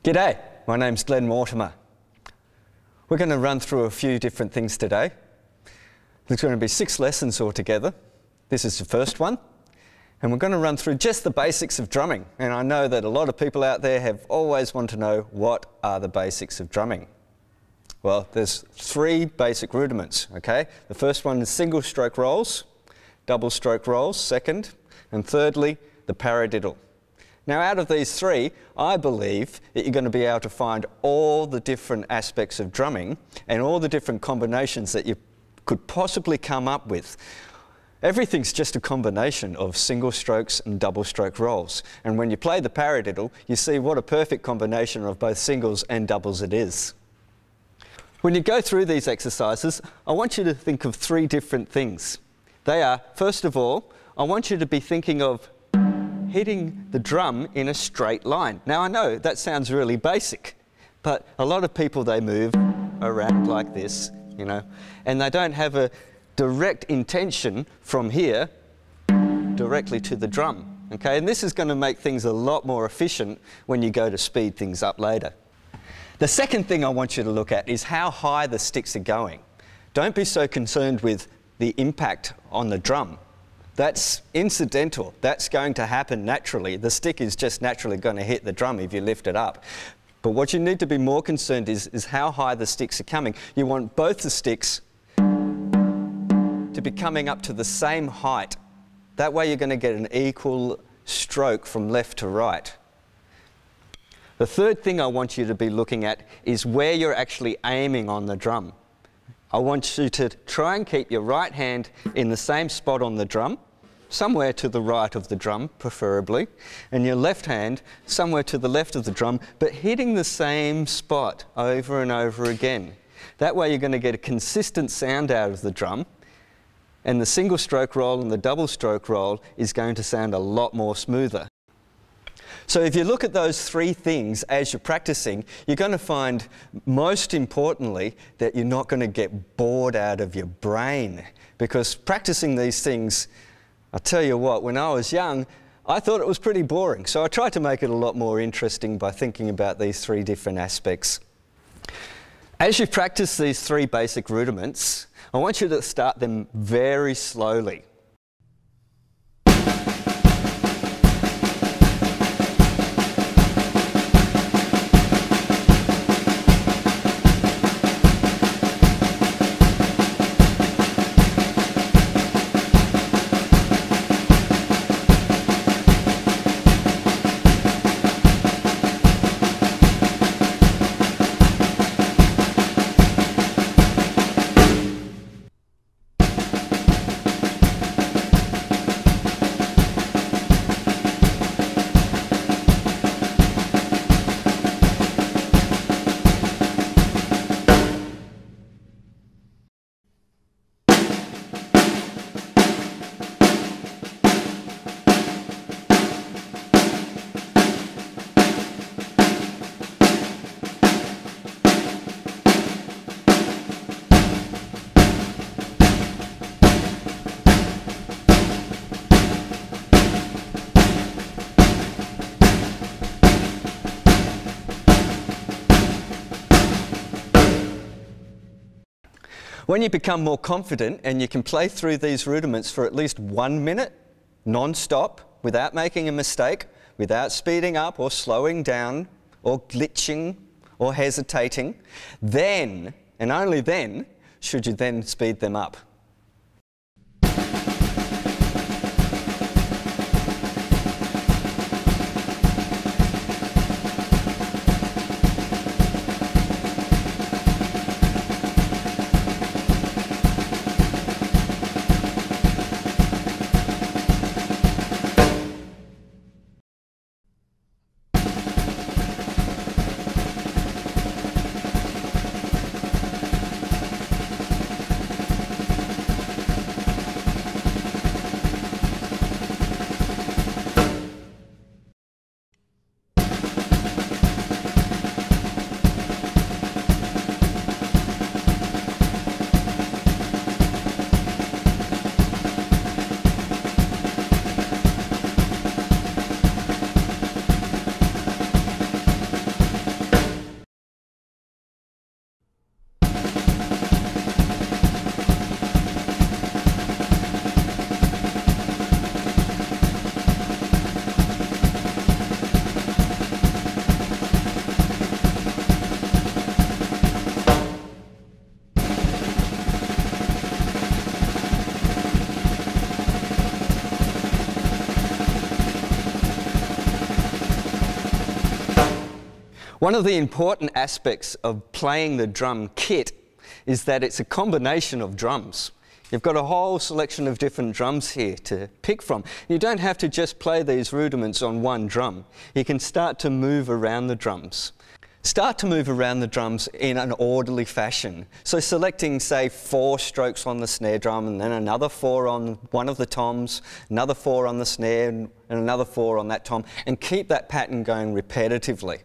G'day, my name's Glenn Mortimer. We're going to run through a few different things today. There's going to be 6 lessons altogether. This is the first one. And we're going to run through just the basics of drumming. And I know that a lot of people out there have always wanted to know what are the basics of drumming. Well, there's 3 basic rudiments, okay? The first one is single stroke rolls, double stroke rolls, second, and thirdly, the parradiddle. Now, out of these 3, I believe that you're going to be able to find all the different aspects of drumming and all the different combinations that you could possibly come up with. Everything's just a combination of single strokes and double stroke rolls. And when you play the parradiddle, you see what a perfect combination of both singles and doubles it is. When you go through these exercises, I want you to think of 3 different things. They are, first of all, I want you to be thinking of hitting the drum in a straight line. Now I know that sounds really basic, but a lot of people, they move around like this, you know, and they don't have a direct intention from here directly to the drum, okay? And this is going to make things a lot more efficient when you go to speed things up later. The second thing I want you to look at is how high the sticks are going. Don't be so concerned with the impact on the drum. That's incidental. That's going to happen naturally. The stick is just naturally going to hit the drum if you lift it up. But what you need to be more concerned is how high the sticks are coming. You want both the sticks to be coming up to the same height. That way you're going to get an equal stroke from left to right. The third thing I want you to be looking at is where you're actually aiming on the drum. I want you to try and keep your right hand in the same spot on the drum, somewhere to the right of the drum preferably, and your left hand somewhere to the left of the drum, but hitting the same spot over and over again. That way you're going to get a consistent sound out of the drum, and the single stroke roll and the double stroke roll is going to sound a lot more smoother. So if you look at those 3 things as you're practicing, you're going to find, most importantly, that you're not going to get bored out of your brain. Because practicing these things, I tell you what, when I was young, I thought it was pretty boring. So I tried to make it a lot more interesting by thinking about these 3 different aspects. As you practice these 3 basic rudiments, I want you to start them very slowly. When you become more confident and you can play through these rudiments for at least 1 minute, non-stop, without making a mistake, without speeding up or slowing down or glitching or hesitating, then, and only then, should you then speed them up. One of the important aspects of playing the drum kit is that it's a combination of drums. You've got a whole selection of different drums here to pick from. You don't have to just play these rudiments on one drum. You can start to move around the drums. Start to move around the drums in an orderly fashion. So selecting, say, 4 strokes on the snare drum and then another 4 on one of the toms, another 4 on the snare and another 4 on that tom, and keep that pattern going repetitively.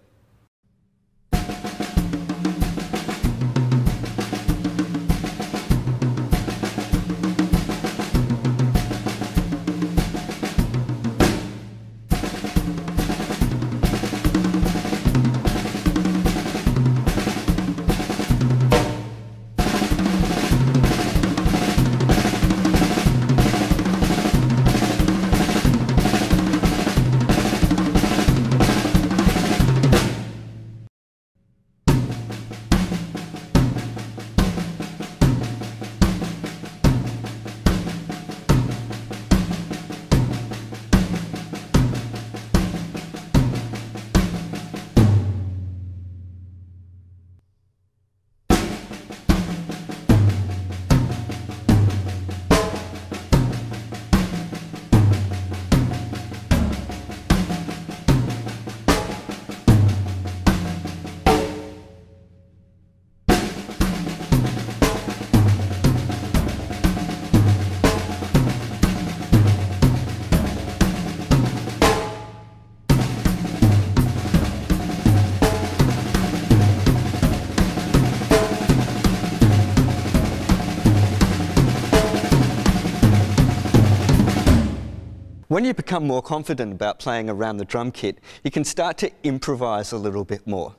When you become more confident about playing around the drum kit, you can start to improvise a little bit more.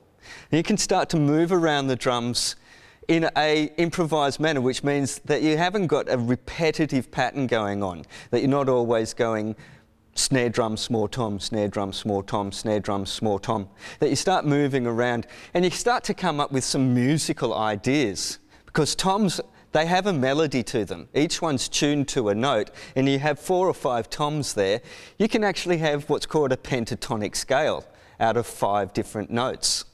And you can start to move around the drums in an improvised manner, which means that you haven't got a repetitive pattern going on, that you're not always going snare drum, small tom, snare drum, small tom, snare drum, small tom, that you start moving around and you start to come up with some musical ideas, because toms, they have a melody to them. Each one's tuned to a note, and you have 4 or 5 toms there. You can actually have what's called a pentatonic scale out of 5 different notes.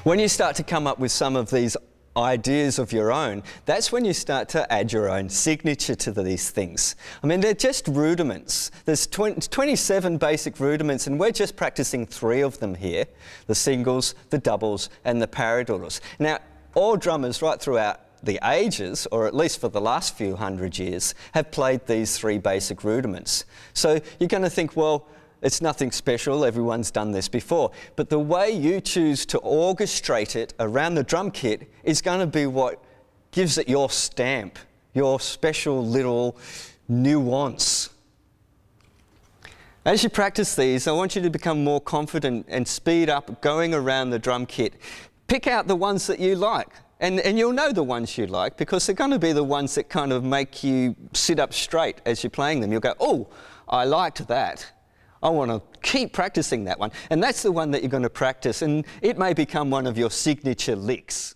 When you start to come up with some of these ideas of your own, that's when you start to add your own signature to these things. I mean, they're just rudiments. There's 27 basic rudiments, and we're just practicing 3 of them here: the singles, the doubles, and the paradiddles. Now, all drummers right throughout the ages, or at least for the last few hundred years, have played these 3 basic rudiments. So you're going to think, well, it's nothing special, everyone's done this before. But the way you choose to orchestrate it around the drum kit is going to be what gives it your stamp, your special little nuance. As you practice these, I want you to become more confident and speed up going around the drum kit. Pick out the ones that you like. And you'll know the ones you like, because they're going to be the ones that kind of make you sit up straight as you're playing them. You'll go, oh, I liked that. I want to keep practicing that one. And that's the one that you're going to practice, and it may become one of your signature licks.